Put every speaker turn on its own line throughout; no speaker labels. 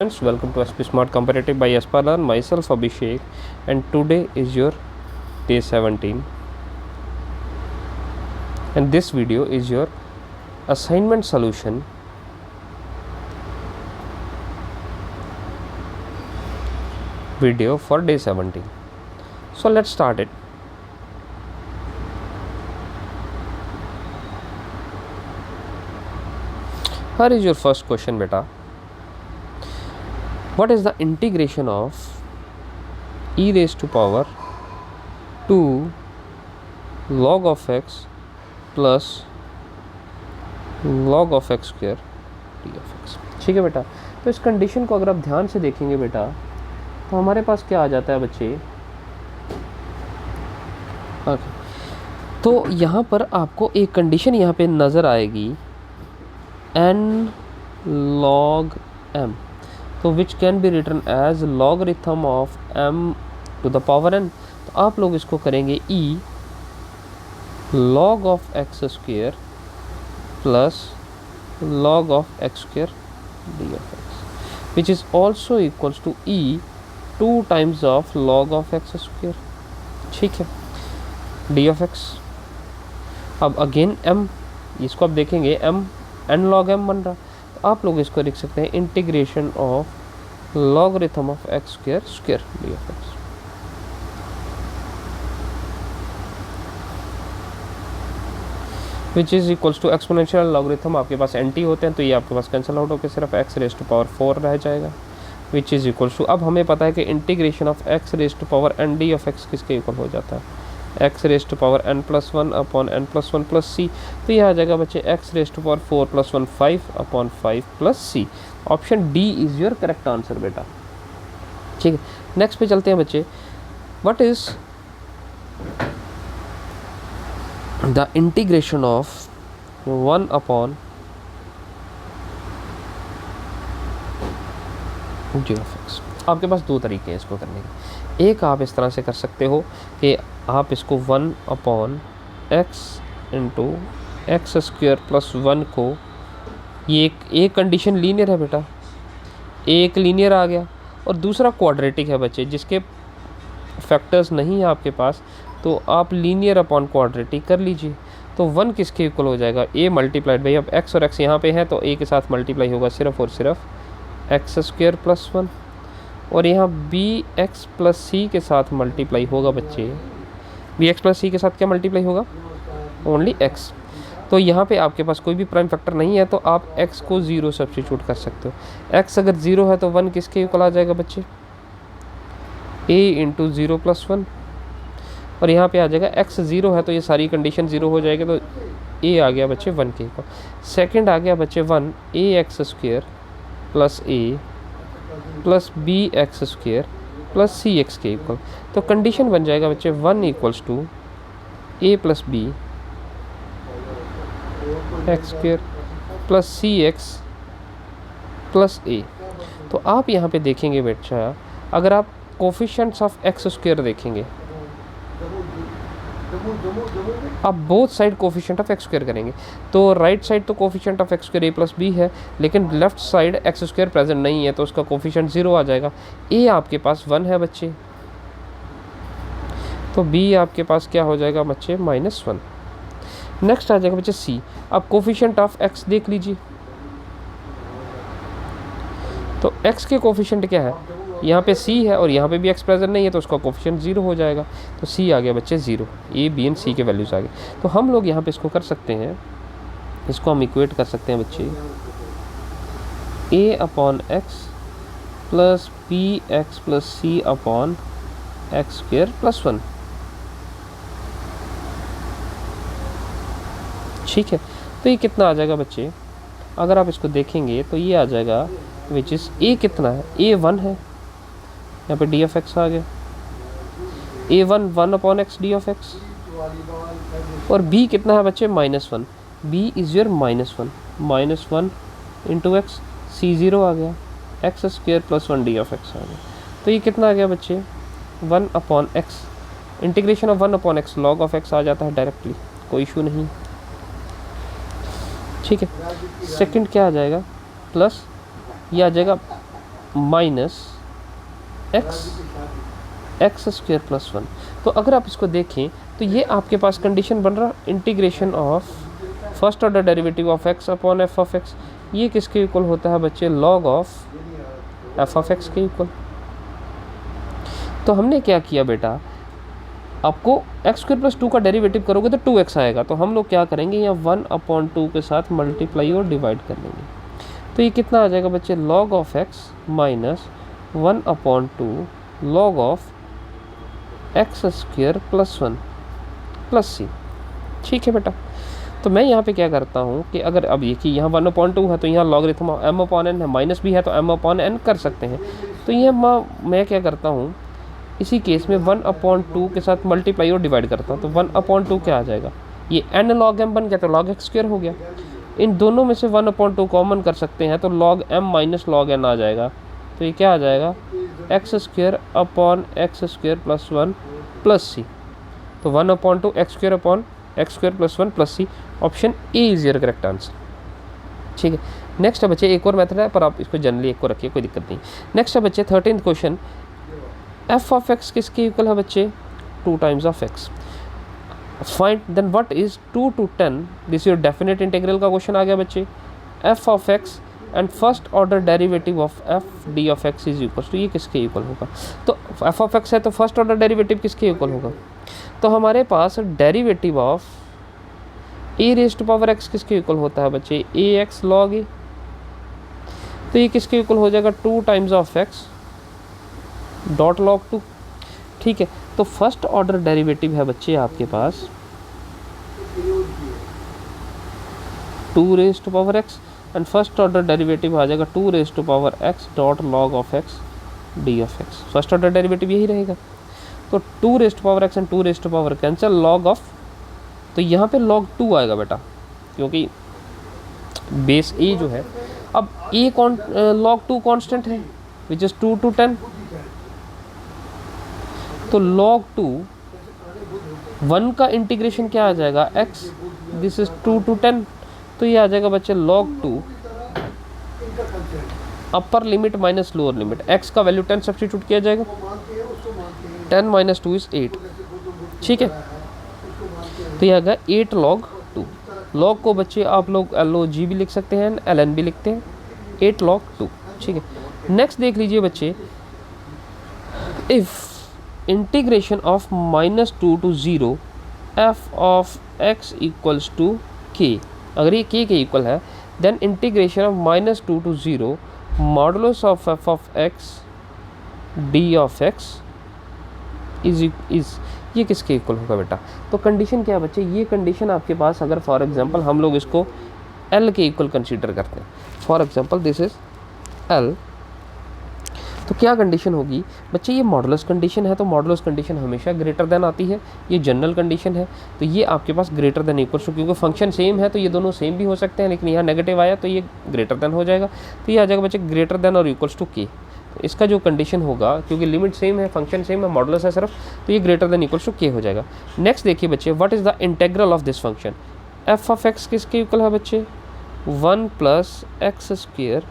Friends, welcome to SP Smart Competitive by Aspalan. Myself Abhishek, and today is your day 17. And this video is your assignment solution video for day 17. So let's start it. Here is your first question, beta. What is the integration of e raised to power 2 log of x plus log of x square d of x? ठीक है बेटा, तो इस condition को अगर आप ध्यान से देखेंगे बेटा, तो हमारे पास क्या आ जाता है बच्चे। ओके, तो यहाँ पर आपको एक कंडीशन यहाँ पे नज़र आएगी n log m, तो which can be written as logarithm of m to the power n। तो आप लोग इसको करेंगे e log of x square plus log of x square d of x, which is also equals to e 2 times of log of x square. ठीक है, d of x. अब again m, इसको आप देखेंगे m n log m बन रहा, तो आप लोग इसको लिख सकते हैं integration of logarithm of x square square d of x. Which is equals to exponential logarithm. आपके पास एन टी होते हैं तो ये आपके पास कैंसिल आउट होकर सिर्फ एक्स रेज टू पावर 4 रह जाएगा, विच इज़ इक्वल्स टू, अब हमें पता है कि integration of x raise to power n d of x किसके इक्वल हो जाता है, x raise to power n plus 1 upon n plus 1 plus c. तो यह आ जाएगा बच्चे x raise to power 4 plus 1 5 upon 5 plus c. Option D is your correct answer बेटा। ठीक है, नेक्स्ट पे चलते हैं बच्चे। What is the integration of 1 upon ji of x. आपके पास दो तरीके हैं इसको करने के। एक आप इस तरह से कर सकते हो कि आप इसको 1 upon x into x square plus 1 को, ये एक कंडीशन लीनियर है बेटा, एक लीनियर आ गया, और दूसरा क्वाड्रेटिक है बच्चे, जिसके फैक्टर्स नहीं है आपके पास, तो आप लीनियर अपॉन क्वाड्रेटिक कर लीजिए। तो 1 किसके इक्वल हो जाएगा, a मल्टीप्लाइड बाई, अब x और x यहाँ पे है तो a के साथ मल्टीप्लाई होगा सिर्फ और सिर्फ एक्स स्क्वेयर प्लस 1, और यहाँ बी एक्स प्लस सी के साथ मल्टीप्लाई होगा बच्चे। बी एक्स प्लस सी के साथ क्या मल्टीप्लाई होगा, ओनली एक्स। तो यहाँ पे आपके पास कोई भी प्राइम फैक्टर नहीं है तो आप x को 0 सब्स्टिट्यूट कर सकते हो। x अगर 0 है तो 1 किसके इक्वल आ जाएगा बच्चे, a इंटू 0 प्लस 1, और यहाँ पे आ जाएगा x 0 है तो ये सारी कंडीशन 0 हो जाएगी, तो a आ गया बच्चे 1 के इक्वल। सेकेंड आ गया बच्चे 1 a x square plus a plus b x square plus c x के इक्वल। तो कंडीशन बन जाएगा बच्चे 1 equals to a plus b x square plus c x plus a. तो आप यहाँ पे देखेंगे बच्चा, अगर आप कोफिशिएंट्स ऑफ एक्स स्क्वेयर देखेंगे, आप both side coefficient of x square करेंगे, तो राइट साइड तो coefficient of x square a plus b है, लेकिन left side x square present नहीं है तो उसका कोफिशिएंट 0 आ जाएगा। ए आपके पास 1 है बच्चे, तो बी आपके पास क्या हो जाएगा बच्चे -1। नेक्स्ट आ जाएगा बच्चे सी। अब कोफिशिएंट ऑफ एक्स देख लीजिए, तो एक्स के कोफिशिएंट क्या है, यहाँ पे c है और यहाँ पे भी x प्रेजेंट नहीं है तो उसका कोफिशिएंट 0 हो जाएगा, तो c आ गया बच्चे 0। a b एंड c के वैल्यूज आ गए, तो हम लोग यहाँ पे इसको कर सकते हैं, इसको हम इक्वेट कर सकते हैं बच्चे, a upon x plus b x plus c upon x square plus 1। ठीक है, तो ये कितना आ जाएगा बच्चे, अगर आप इसको देखेंगे तो ये आ जाएगा विच इज़ a कितना है, a 1 है, यहाँ पे डी ऑफ एक्स आ गया, a1 1 upon x d of x, और b कितना है बच्चे -1, b is your -1 into x, c 0 आ गया, x square plus 1 d of x आ गया। तो ये कितना आ गया बच्चे 1 upon x, integration of 1 upon x log of x आ जाता है डायरेक्टली, कोई इशू नहीं। ठीक है, सेकंड क्या आ जाएगा, प्लस ये आ जाएगा माइनस एक्स स्क्वायर प्लस 1। तो अगर आप इसको देखें तो ये आपके पास कंडीशन बन रहा integration of first order derivative of x upon F of x, ये किसके इक्वल होता है बच्चे, log of F of x के इक्वल। तो हमने क्या किया बेटा, आपको एक्स स्क्वायर प्लस 2 का डेरिवेटिव करोगे तो 2x आएगा, तो हम लोग क्या करेंगे, यहाँ 1/2 के साथ मल्टीप्लाई और डिवाइड कर लेंगे। तो ये कितना आ जाएगा बच्चे, log of x minus 1/2 log of x square plus 1 plus c. ठीक है बेटा, तो मैं यहाँ पे क्या करता हूँ कि अगर अब ये कि यहाँ 1/2 है तो यहाँ लॉगरिथम m/n है, माइनस भी है तो m/n कर सकते हैं। तो ये मैं क्या करता हूँ, इसी केस में 1/2 के साथ मल्टीप्लाई और डिवाइड करता हूँ। तो 1/2 क्या आ जाएगा, ये n log m बन गया तो log x स्क्वायर हो गया। इन दोनों में से 1/2 कॉमन कर सकते हैं तो log m minus log n आ जाएगा। तो ये क्या आ जाएगा, x square upon x square plus 1 plus c. तो 1/2 x square upon x square plus 1 plus c, option A is your correct answer. ठीक है, नेक्स्ट है बच्चे, एक और मेथड है पर आप इसको जनरली एक को रखिए, कोई दिक्कत नहीं। नेक्स्ट है बच्चे 13th question, f of x किसके इक्वल है बच्चे, 2 times of x. Find then what is 2 to 10, this your definite integral का क्वेश्चन आ गया बच्चे। F of x and first order derivative of f d of x is equal to, ये किसके equal होगा, तो एफ ऑफ एक्स है तो फर्स्ट ऑर्डर डेरिवेटिव किसके इक्वल होगा, तो हमारे पास derivative of a raise to power x किसके इक्वल होता है बच्चे, ए एक्स लॉग ए। तो ये किसके इक्वल हो जाएगा, 2 times of x dot log 2। ठीक है, तो फर्स्ट ऑर्डर डेरिवेटिव है बच्चे आपके पास 2 raise to power x and first order derivative आ जाएगा 2 raise to power x dot log of x d of x. First order derivative यही रहेगा। तो 2 raise to power x and 2 raise to power cancel, log of, तो यहाँ पे log 2 आएगा बेटा, क्योंकि बेस ए जो है, अब ए log 2 कांस्टेंट है विच इज 2 to 10। तो log 2 1 का इंटीग्रेशन क्या आ जाएगा, x, दिस इज 2 to 10। तो ये आ जाएगा बच्चे log 2 upper limit minus lower limit, x का वैल्यू 10 सब्स्टिट्यूट किया जाएगा, 10 माइनस 2 इज 8। ठीक है, तो ये आ गया 8 log 2। log को बच्चे आप लोग LOG भी लिख सकते हैं, LN भी लिखते हैं, 8 log 2। ठीक है, नेक्स्ट देख लीजिए बच्चे, if integration of -2 to 0 f of x equals to k, अगर ये k के इक्वल है then integration of -2 to 0 modulus of f of x d of x is ये किसके इक्वल होगा बेटा। तो कंडीशन क्या है बच्चे, ये कंडीशन आपके पास अगर फॉर एग्जांपल हम लोग इसको L के इक्वल कंसीडर करते हैं, for example this is L, तो क्या कंडीशन होगी बच्चे, ये मॉडुलस कंडीशन है तो मॉडुलस कंडीशन हमेशा ग्रेटर देन आती है, ये जनरल कंडीशन है तो ये आपके पास ग्रेटर देन इक्वल टू, क्योंकि फंक्शन सेम है तो ये दोनों सेम भी हो सकते हैं, लेकिन यहाँ नेगेटिव आया तो ये ग्रेटर देन हो जाएगा। तो ये आ जाएगा बच्चे ग्रेटर देन और इक्वल्स टू के। तो इसका जो कंडीशन होगा, क्योंकि लिमिट सेम है, फंक्शन सेम है, मॉडुलस है सिर्फ, तो ये ग्रेटर देन इक्वल्स टू के हो जाएगा। नेक्स्ट देखिए बच्चे, what is the integral of this function, f of x किसके इक्वल है बच्चे, 1 + x square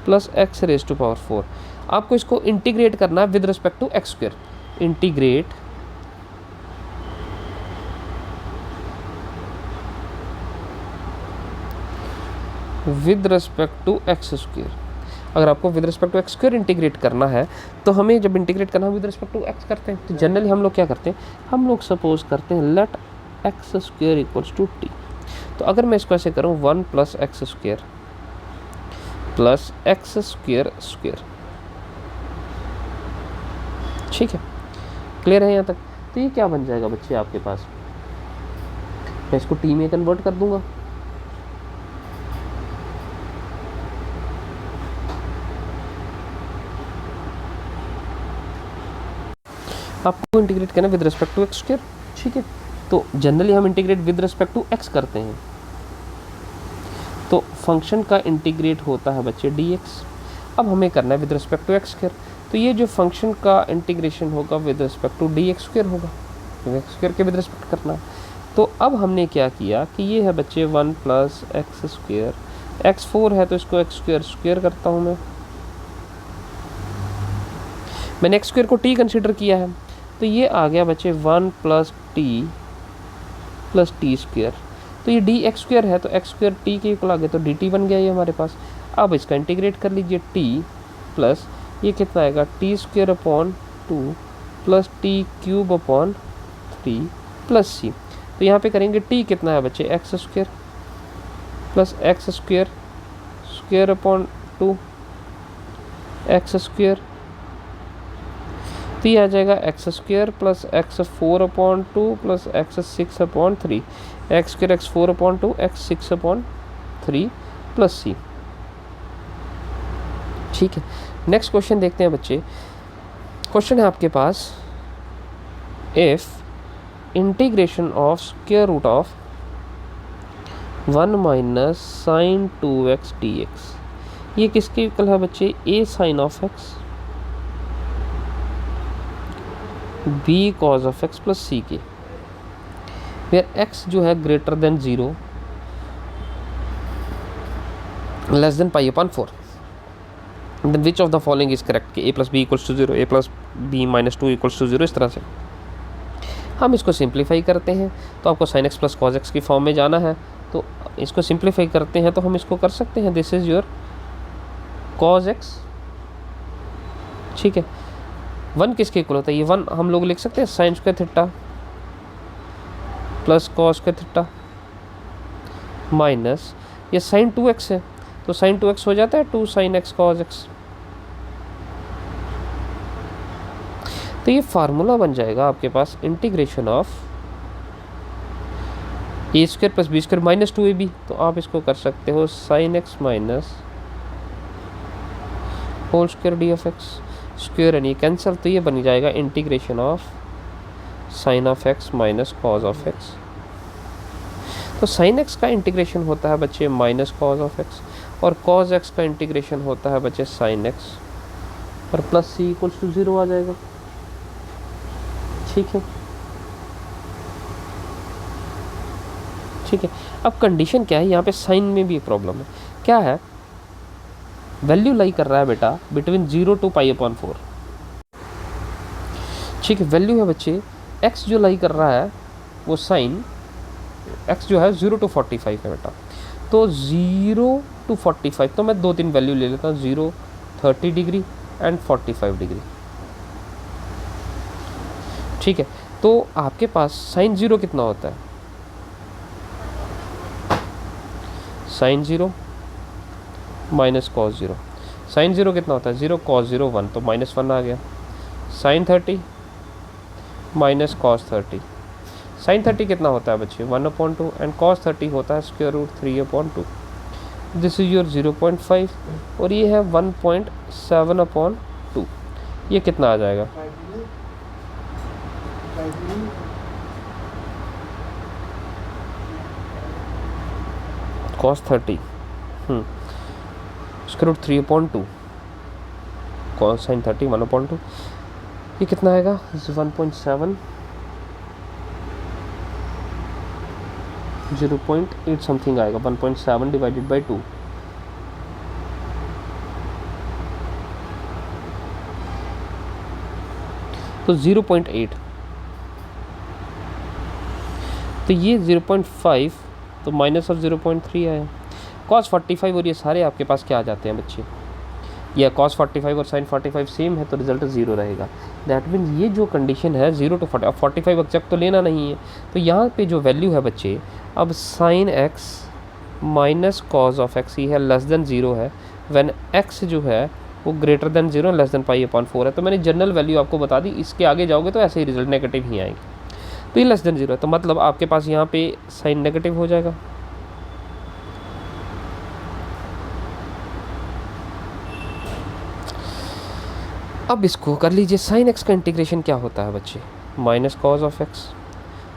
plus x raise to power 4। आपको इसको इंटीग्रेट करना है with respect to x square, integrate with respect to x square. अगर आपको with respect to x square integrate करना है तो हमें जब इंटीग्रेट करना है विद रिस्पेक्ट टू एक्स करते हैं, तो जनरली हम लोग क्या करते हैं, हम लोग सपोज करते हैं let x square equals to t. तो अगर मैं इसको ऐसे करूँ 1 + x square plus x square square, ठीक है, क्लियर है यहाँ तक। तो ये क्या बन जाएगा बच्चे आपके पास, मैं इसको टी में कन्वर्ट कर दूंगा, आपको इंटीग्रेट करना with respect to x square. ठीक है, तो जनरली हम integrate with respect to x करते हैं, तो फंक्शन का इंटीग्रेट होता है बच्चे dx। अब हमें करना है with respect to x square, तो ये जो फंक्शन का इंटीग्रेशन होगा with respect to dx square होगा, तो एक्स स्क्वायर के विद रिस्पेक्ट करना है। तो अब हमने क्या किया कि ये है बच्चे 1 + x स्क्वायर, x 4 है तो इसको x स्क्वायर स्क्वायर करता हूँ मैं, मैंने एक्स स्क्वायर को टी कंसिडर किया है, तो ये आ गया बच्चे 1 प्लस टी स्क्वायर। तो ये डी एक्स स्क्वायर है, तो एक्स स्क्वायर टी के इक्वल आ गया, तो डी टी बन गया ये हमारे पास। अब इसका इंटीग्रेट कर लीजिए, टी प्लस ये कितना आएगा, t square upon 2 plus t cube upon 3 plus c. तो यहाँ पे करेंगे टी कितना है बच्चे, x square plus x square square upon 2 x square, तो ये आ जाएगा x square plus x 4 upon 2 plus x 6 upon 3, x square x 4 upon 2 x 6 upon 3 plus c. ठीक है, नेक्स्ट क्वेश्चन देखते हैं बच्चे। क्वेश्चन है आपके पास, if integration of square root of 1 minus sine 2x dx, ये किसके इक्वल है बच्चे, a sine of x b cos of x plus c के, वेयर x जो है greater than 0 less than pi upon 4, then which of the following is correct, कि a plus b equals to 0, a plus b minus 2 equals to 0। इस तरह से हम इसको simplify करते हैं, तो आपको sine x plus cos x की फॉर्म में जाना है, तो इसको सिंप्लीफाई करते हैं तो हम इसको कर सकते हैं, this is your cos x. ठीक है, 1 किसके इक्वल होता है, ये 1 हम लोग लिख सकते हैं sine square theta plus cos square theta minus ये साइन 2x है, तो साइन 2x हो जाता है 2 साइन एक्स कॉज एक्स। तो ये फार्मूला बन जाएगा आपके पास integration of a square plus b square minus 2ab, तो आप इसको कर सकते हो sine x minus whole square d of x, square यानी कैंसिल, तो ये बन जाएगा integration of sine of x minus cos of x. तो साइन एक्स का इंटीग्रेशन होता है बच्चे माइनस कॉज ऑफ एक्स, और कॉज एक्स का इंटीग्रेशन होता है बच्चे साइन एक्स, और प्लस सी इक्वल्स टू 0 आ जाएगा। ठीक है, ठीक है। अब कंडीशन क्या है, यहाँ पे साइन में भी एक प्रॉब्लम है, क्या है, वैल्यू लाई कर रहा है बेटा बिटवीन 0 टू पाई अपॉन 4। ठीक है, वैल्यू है बच्चे x जो लाई कर रहा है वो साइन x जो है 0 टू 45 है बेटा, तो 0 टू 45, तो मैं 2-3 वैल्यू ले लेता हूँ, 0 30 डिग्री एंड 45 डिग्री। ठीक है, तो आपके पास साइन 0 कितना होता है, साइन 0 माइनस कॉस 0, साइन 0 कितना होता है 0 कॉस 0 1, तो माइनस 1 आ गया, साइन 30 माइनस कॉस 30, साइन 30 कितना होता है बच्चे 1/2 एंड कॉस 30 होता है square root 3/2, this is your 0.5, और ये है 1.7/2, ये कितना आ जाएगा, cos 30 square root 3/2 cos sine 30 1/2, ये कितना आएगा 1.7 0.8 समथिंग आएगा, 1.7 डिवाइडेड बाई 2, तो 0.8, तो ये 0.5, तो माइनस ऑफ 0.3 आया, कॉस 45 और ये सारे आपके पास क्या आ जाते हैं बच्चे, या कॉस 45 और साइन 45 सेम है, तो रिजल्ट 0 रहेगा। दैट मीन्स ये जो कंडीशन है 0 टू 40, अब 45 एग्जैक्ट तो लेना नहीं है, तो यहाँ पे जो वैल्यू है बच्चे, अब sine x minus cos of x ही है लेस देन 0 है, व्हेन एक्स जो है वो greater than 0 less than pi upon 4 है, तो मैंने जनरल वैल्यू आपको बता दी, इसके आगे जाओगे तो ऐसे ही रिजल्ट नेगेटिव ही आएंगे, तो ये लेस देन 0 है, तो मतलब आपके पास यहाँ पे साइन नेगेटिव हो जाएगा। अब इसको कर लीजिए, साइन एक्स का इंटीग्रेशन क्या होता है बच्चे, माइनस कॉज ऑफ एक्स,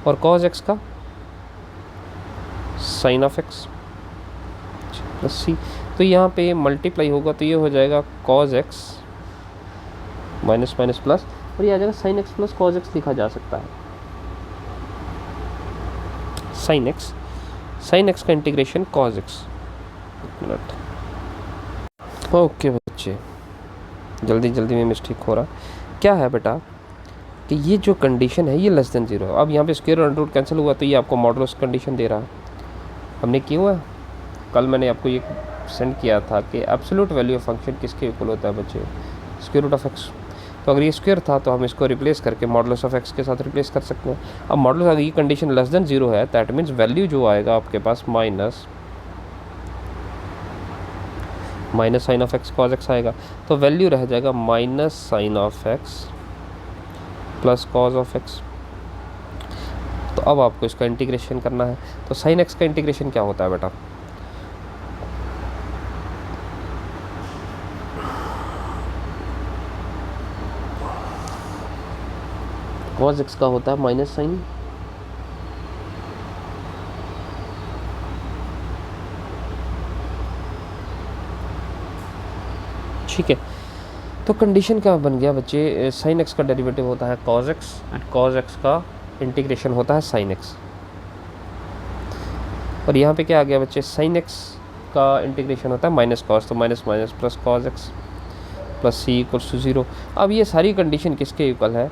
और कॉज एक्स का sign of x plus c, तो यहाँ पे मल्टीप्लाई होगा, तो ये हो जाएगा cos x minus minus plus, और ये आ जाएगा sine x plus cos x लिखा जा सकता है, साइन एक्स का integration cos x. Minute, okay बच्चे, जल्दी जल्दी में मिस्टेक हो रहा, क्या है बेटा कि ये जो कंडीशन है ये लेस देन 0 है। अब यहाँ पे स्क्वायर और अंडर रूट कैंसिल हुआ तो ये आपको मॉडुलस कंडीशन दे रहा है। हमने किया हुआ कल मैंने आपको ये सेंड किया था कि एब्सोल्यूट वैल्यू ऑफ फंक्शन किसके इक्वल होता है बच्चे, स्क्वायर रूट ऑफ एक्स। तो अगर ये स्क्वायर था तो हम इसको रिप्लेस करके मॉडुलस ऑफ एक्स के साथ रिप्लेस कर सकते हैं। अब मॉडुलस अगर ये कंडीशन लेस देन 0 है दैट मीन्स वैल्यू जो आएगा आपके पास minus sine of x cos x आएगा। तो वैल्यू रह जाएगा minus sine of x plus cos of x. तो अब आपको इसका इंटीग्रेशन करना है। तो साइन एक्स का इंटीग्रेशन क्या होता है बेटा, कॉज एक्स का होता है माइनस साइन ठीक है। तो कंडीशन क्या बन गया बच्चे, साइन एक्स का डेरिवेटिव होता है cos x and cos x का इंटीग्रेशन होता है साइन एक्स। और यहाँ पे क्या आ गया बच्चे, साइन एक्स का इंटीग्रेशन होता है माइनस कॉस, तो minus minus plus cos x plus c equals to 0। अब ये सारी कंडीशन किसके इक्वल है,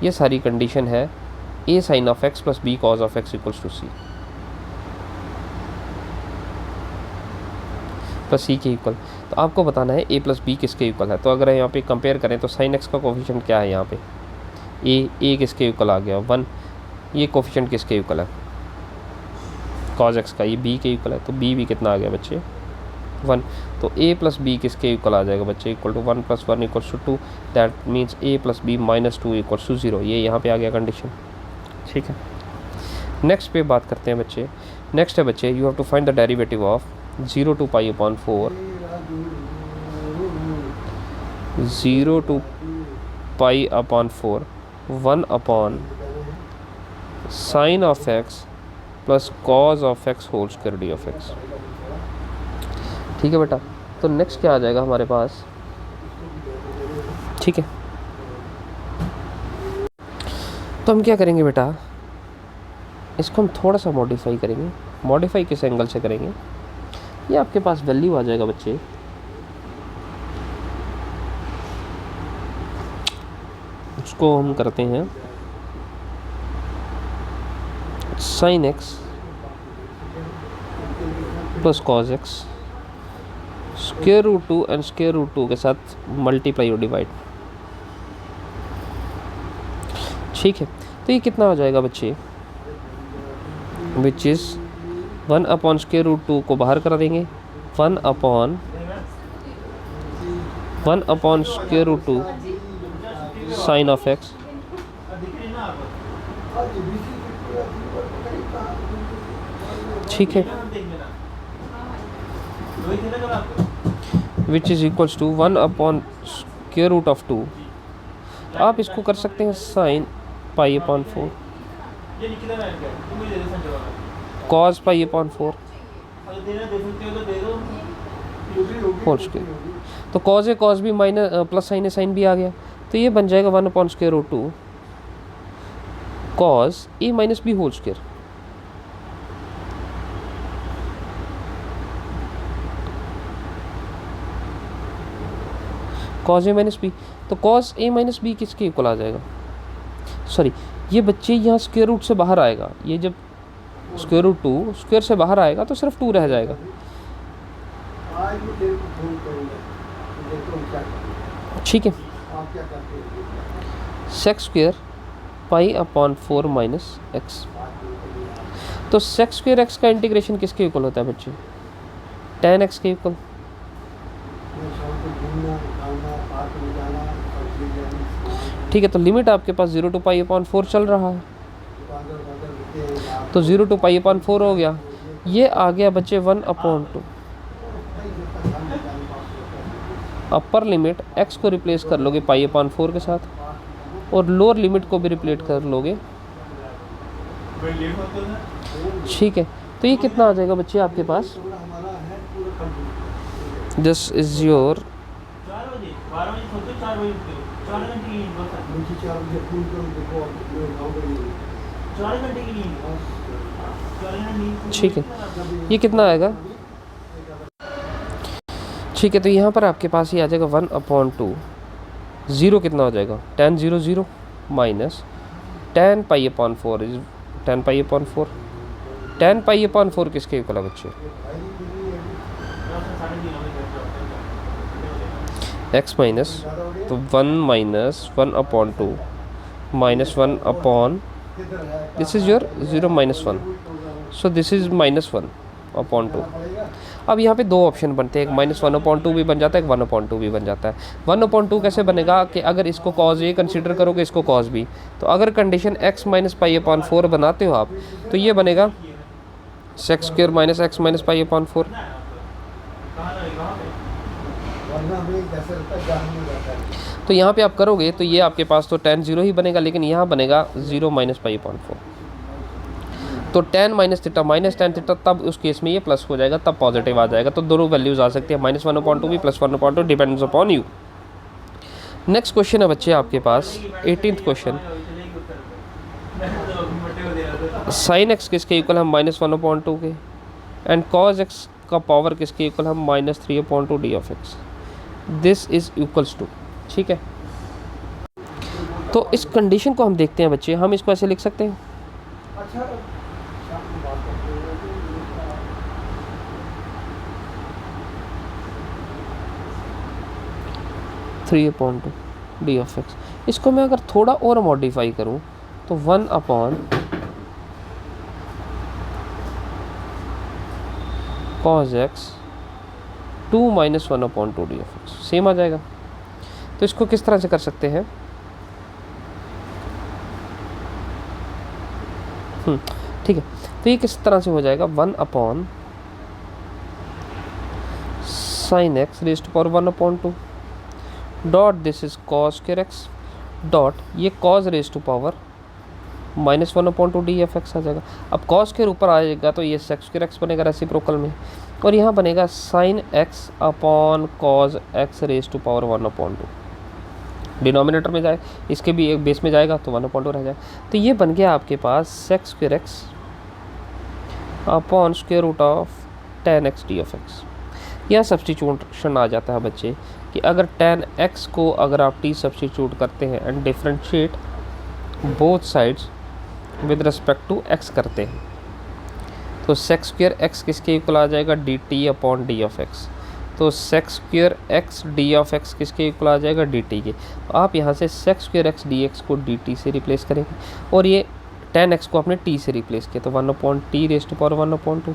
ये सारी कंडीशन है a sine of x plus b cos of x equals to c plus c के इक्वल। तो आपको बताना है ए प्लस बी किसके इक्वल है। तो अगर यहाँ पे कंपेयर करें तो साइन एक्स का कोफिशिएंट क्या है, यहाँ पे ए किसके इक्वल आ गया 1, ये कोफिशिएंट किसके इक्वल है कॉज एक्स का, ये बी के इक्वल है। तो बी भी कितना आ गया बच्चे 1। तो ए प्लस बी किसके इक्वल आ जाएगा बच्चे, equal to 1 + 1 = 2। That means a plus b -2 = 0। ये यहाँ पे आ गया कंडीशन, ठीक है। नेक्स्ट पे बात करते हैं बच्चे। नेक्स्ट है बच्चे, you have to find the derivative of 0 to π/4 0 to π/4 1 sin of x plus cos of x whole square d of x. ठीक है बेटा। तो नेक्स्ट क्या आ जाएगा हमारे पास, ठीक है। तो हम क्या करेंगे बेटा, इसको हम थोड़ा सा मॉडिफाई करेंगे। मॉडिफाई किस एंगल से करेंगे, ये आपके पास वैल्यू आ जाएगा बच्चे, उसको हम करते हैं sine x plus cos x √2 and √2 के साथ मल्टीप्लाई और डिवाइड, ठीक है। तो ये कितना हो जाएगा बच्चे, विच इज़ 1/√2 को बाहर करा देंगे, 1/√2 साइन ऑफ एक्स ठीक है, विच इज़ इक्वल्स टू 1/√2। आप इसको कर सकते हैं साइन π/4 cos π/4 होल स्क्वायर। तो cos है cos भी माइनस प्लस साइन है साइन भी आ गया। तो ये बन जाएगा 1/√2 cos a minus b whole square. cos a minus b, तो cos a माइनस बी किसके इक्वल आ जाएगा, सॉरी ये बच्चे यहाँ स्क्वायर रूट से बाहर आएगा। ये जब √2 स्क्वायर से बाहर आएगा तो सिर्फ 2 रह जाएगा, ठीक है। sec² π/4 - x। तो sec² x का इंटीग्रेशन किसके इक्वल होता है बच्चे, tan x के इक्वल। ठीक है। तो लिमिट आपके पास 0 to π/4 चल रहा है, तो 0 to π/4 हो गया। ये आ गया बच्चे 1/2। अपर लिमिट x को रिप्लेस कर लोगे π/4 के साथ और लोअर लिमिट को भी रिप्लेस कर लोगे, ठीक है। तो ये कितना आ जाएगा बच्चे आपके पास, दिस इज योर ठीक है। ये कितना आएगा, ठीक है। तो यहाँ पर आपके पास ये आ जाएगा 1/2 ज़ीरो कितना हो जाएगा, tan 0 0 minus tan pi upon 4 is tan pi upon 4। tan pi upon 4 किसके इक्वल है बच्चे, x माइनस, तो 1 minus 1 upon 2 minus 1 upon, this is your 0 minus 1, so this is minus 1 upon 2। अब यहाँ पे दो ऑप्शन बनते हैं, एक माइनस 1 अपॉन 2 भी बन जाता है, एक 1 अपॉन 2 भी बन जाता है। 1 अपॉन 2 कैसे बनेगा कि अगर इसको कॉज ए कंसीडर करोगे, इसको कॉज बी, तो अगर condition x minus pi upon 4 बनाते हो आप, तो ये बनेगा sex square minus x minus pi upon 4। तो यहाँ पे आप करोगे तो ये आपके पास तो tan 0 ही बनेगा, लेकिन यहाँ बनेगा 0 माइनस पाई अपॉन 4। तो tan minus theta minus tan theta, तब उस केस में ये प्लस हो जाएगा, तब पॉजिटिव आ जाएगा। तो दोनों वैल्यूज आ सकती है, माइनस 1 अपॉन 2 भी, plus 1 upon 2, depends upon you. Next question है बच्चे आपके पास 18th क्वेश्चन, साइन एक्स किसके इक्वल हम माइनस 1 अपॉन 2 के, एंड कॉज एक्स का पावर किसके इक्वल हम minus 3 upon 2 d of x, this is equals to. ठीक है, तो इस कंडीशन को हम देखते हैं बच्चे, हम इसको ऐसे लिख सकते हैं, three upon 2 d of x. इसको मैं अगर थोड़ा और मॉडिफाई करूं तो 1 upon cos x 2 minus 1 upon 2 d of x, same आ जाएगा। तो इसको किस तरह से कर सकते हैं, ठीक है, तो ये किस तरह से हो जाएगा, 1 upon sine x raise to power 1 upon 2 dot this is cos square x dot ये cos raise to power minus 1 upon 2 d f x आ जाएगा। अब कॉस के ऊपर आ जाएगा तो ये सेक्स स्क्वायर एक्स बनेगा रेसिप्रोकल में, और यहाँ बनेगा sine x upon cos x raise to power 1 upon 2, denominator में जाए, इसके भी एक बेस में जाएगा तो 1 अपॉन 2 रह जाए। तो ये बन गया आपके पास sec square x upon square root of tan x d of x. यह सब्सटीट्यूशन आ जाता है बच्चे कि अगर tan x को अगर आप t सब्सटीट्यूट करते हैं and differentiate both sides with respect to x करते हैं, तो सेक्स स्क्वायर x किसके इक्वल आ जाएगा, dt upon d of x. तो sec square x d of x किसके इक्वल आ जाएगा, dt के। तो आप यहाँ से सेक्स स्क्वायर x dx को dt से रिप्लेस करेंगे, और ये tan x को आपने t से रिप्लेस किया, तो 1 upon t raise to power 1 upon 2।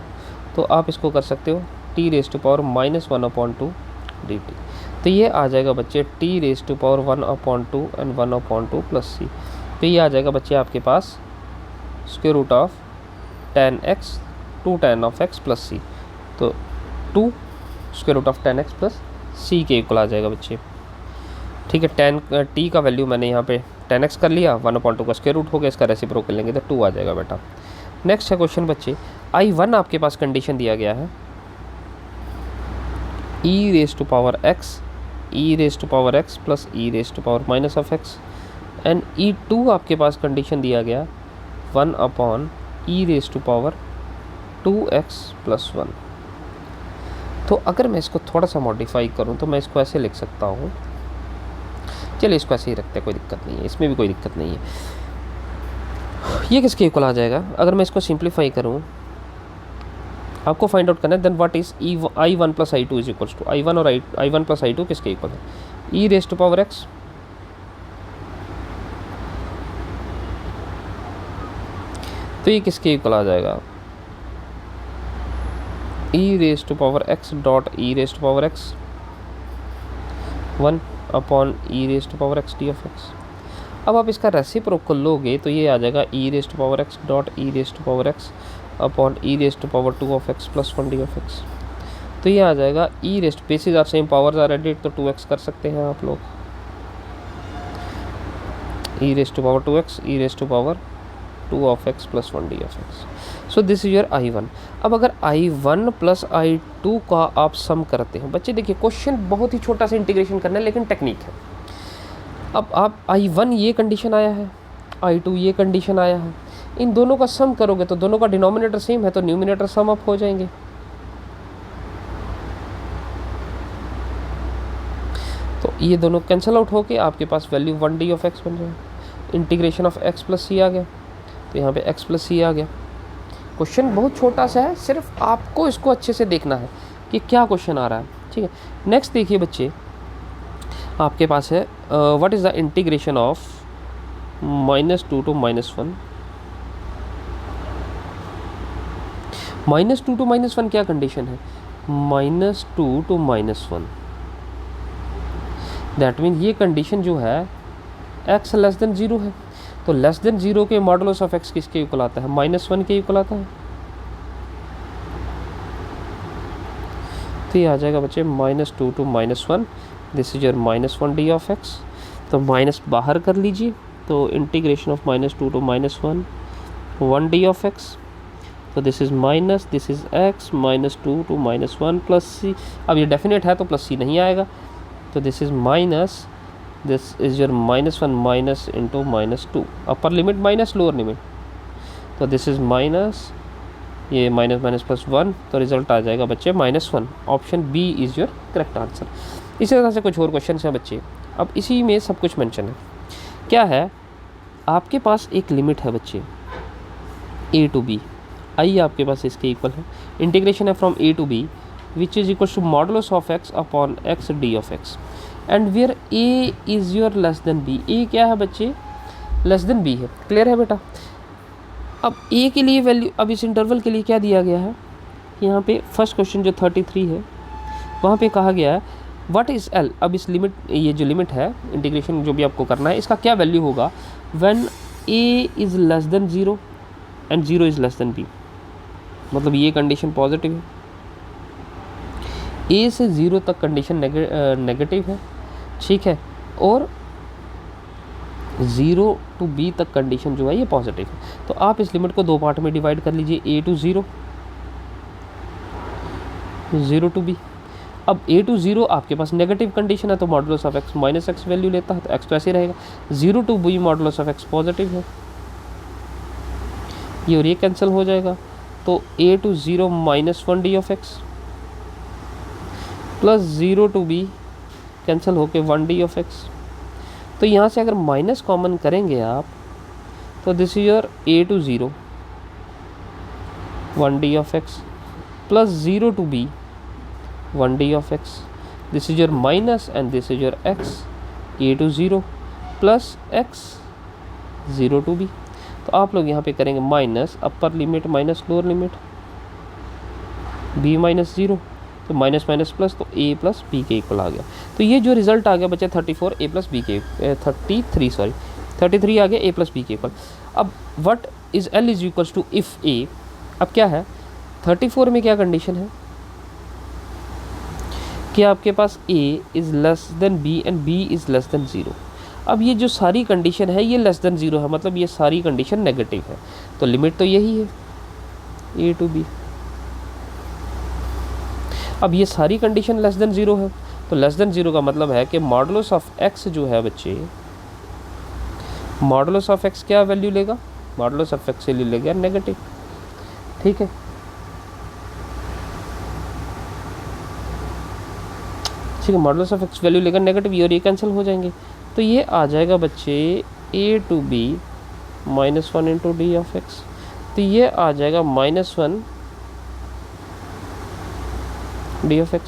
तो आप इसको कर सकते हो t raise to power minus 1 upon 2 dt। तो ये आ जाएगा बच्चे t raise to power 1 upon 2 and 1 upon 2 plus c। तो ये आ जाएगा बच्चे आपके पास square root of tan x 2 tan of x plus c, तो 2 square root of tan x plus c के इक्वल आ जाएगा बच्चे। ठीक है, tan t का वैल्यू मैंने यहाँ पे tan x कर लिया, 1 अपॉन 2 का स्क्वायर रूट हो गया, इसका रेसिप्रोकल लेंगे तो 2 आ जाएगा बेटा। नेक्स्ट है क्वेश्चन बच्चे, I1 आपके पास कंडीशन दिया गया है e raise to power x, e raise to power x plus e raise to power minus of x, and E2 आपके पास कंडीशन दिया गया 1 upon e raise to power 2x plus 1। तो अगर मैं इसको थोड़ा सा मॉडिफाई करूं तो मैं इसको ऐसे लिख सकता हूं, चलिए इसको ऐसे ही रखते हैं, कोई दिक्कत नहीं है, इसमें भी कोई दिक्कत नहीं है। ये किसके इक्वल आ जाएगा, अगर मैं इसको सिंप्लीफाई करूं, आपको फाइंड आउट करना है then what is I1 plus I2 is equals to, I1 और I1 प्लस I2 किसके इक्वल है, e raise to power x तो ये किसके इक्वल आ जाएगा, e raise to power x dot e raise to power x 1 upon e raise to power x d of x। अब आप इसका रेसिप्रोकल लोगे तो ये आ जाएगा e raise to power x dot e raise to power x upon e raise to power 2 of x plus 1 d of x। तो ये आ जाएगा e raise, bases are same, powers are added, तो 2x कर सकते हैं आप लोग, e raise to power 2x e raise to power 2 of x plus 1 d of x। So this is your I1। अब अगर I1 प्लस I2 का आप सम करते हैं बच्चे, देखिए क्वेश्चन बहुत ही छोटा सा इंटीग्रेशन करना है लेकिन टेक्निक है। अब आप I1 ये कंडीशन आया है, I2 ये कंडीशन आया है, इन दोनों का सम करोगे तो दोनों का डिनोमिनेटर सेम है, तो न्यूमिनेटर सम अप हो जाएंगे। तो ये दोनों कैंसिल आउट होके आपके पास वैल्यू 1d ऑफ x बन जाएगा। इंटीग्रेशन ऑफ x प्लस सी आ गया, तो यहाँ पे x प्लस सी आ गया। क्वेश्चन बहुत छोटा सा है, सिर्फ आपको इसको अच्छे से देखना है कि क्या क्वेश्चन आ रहा है, ठीक है। नेक्स्ट देखिए बच्चे, आपके पास है what is the integration of -2 to -1। -2 to -1 क्या कंडीशन है? -2 to -1, दैट मीन ये कंडीशन जो है x लेस देन 0 है। तो लेस देन 0 के मॉडुलस ऑफ x किसके इक्वल आता है? -1 के इक्वल आता है। तो ये आ जाएगा बच्चे -2 to -1, this is your -1d of x। तो माइनस बाहर कर लीजिए, तो integration of -2 to -1 1d of x। तो this is minus, this is x, -2 to -1 plus c. अब ये डेफिनेट है तो प्लस सी नहीं आएगा, तो this is minus, this is your -1 minus into -2, upper limit minus lower limit. तो दिस इज माइनस, ये माइनस माइनस प्लस 1, तो रिजल्ट आ जाएगा बच्चे -1। Option B is your correct answer. इसी तरह से कुछ और क्वेश्चन हैं बच्चे। अब इसी में सब कुछ मेंशन है। क्या है? आपके पास एक लिमिट है बच्चे a to b, आई आपके पास इसके इक्वल है। इंटीग्रेशन है from a to b which is equal to modulus of x upon x d of x, and where a is your less than b। a क्या है बच्चे? Less than b है। Clear है बेटा? अब a के लिए वैल्यू, अब इस इंटरवल के लिए क्या दिया गया है? यहाँ पे फर्स्ट क्वेश्चन जो 33 है वहाँ पे कहा गया है व्हाट इज़ l। अब इस लिमिट, ये जो लिमिट है इंटीग्रेशन जो भी आपको करना है, इसका क्या वैल्यू होगा when a is less than 0 and 0 is less than b। मतलब ये कंडीशन पॉजिटिव है, a से 0 तक कंडीशन नेगेटिव है, ठीक है, और 0 to b तक कंडीशन जो है ये पॉजिटिव है। तो आप इस लिमिट को दो पार्ट में डिवाइड कर लीजिए, a to 0, 0 to b। अब a to 0 आपके पास नेगेटिव कंडीशन है, तो modulus of x minus x value लेता है, तो x तो ऐसे ही रहेगा। 0 to b modulus of x positive है, ये और ये कैंसिल हो जाएगा। तो a to 0 -1d of x plus 0 to b cancel होके 1d ऑफ x। तो यहाँ से अगर माइनस कॉमन करेंगे आप, तो this is your a to 0 1d of x plus 0 to b 1d of x, this is your minus and this is your x, a to 0 plus x 0 to b। तो आप लोग यहाँ पे करेंगे minus अपर limit minus lower limit, b minus 0, तो minus minus plus, तो a plus b के equal आ गया। तो ये जो रिजल्ट आ गया बच्चे 34 a प्लस बी के 33 आ गया a प्लस बी के इक्वल। अब what is l is equals to if a। अब क्या है 34 में क्या कंडीशन है कि आपके पास a is less than b and b is less than 0। अब ये जो सारी कंडीशन है ये लेस देन 0 है, मतलब ये सारी कंडीशन नेगेटिव है, तो लिमिट तो यही है a to b। अब ये सारी कंडीशन लेस देन 0 है, तो लेस देन 0 का मतलब है कि मॉडुलस ऑफ x जो है बच्चे, मॉडुलस ऑफ x क्या वैल्यू लेगा? मॉडुलस ऑफ x से ले लेगा नेगेटिव, ठीक है। ठीक है, मॉडुलस ऑफ x वैल्यू लेगा नेगेटिव, ये और ये कैंसिल हो जाएंगे। तो ये आ जाएगा बच्चे a to b -1 into d of x। तो ये आ जाएगा -1 d of x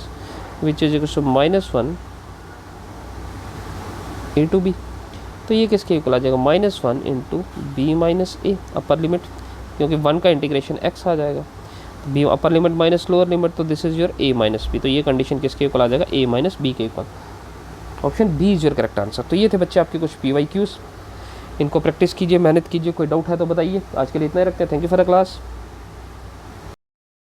which is equal to -1 a to b। तो ये किसके इक्वल आ जाएगा? -1 into b minus a upper limit, क्योंकि 1 का इंटीग्रेशन x आ जाएगा, b upper limit minus lower limit, तो this is your a minus b। तो ये कंडीशन किसके इक्वल आ जाएगा? a माइनस b के इक्वल। Option b is your correct answer. तो ये थे बच्चे आपके कुछ PYQs, इनको प्रैक्टिस कीजिए, मेहनत कीजिए, कोई डाउट है तो बताइए। आज के लिए इतना ही रखते हैं। Thank you for the class.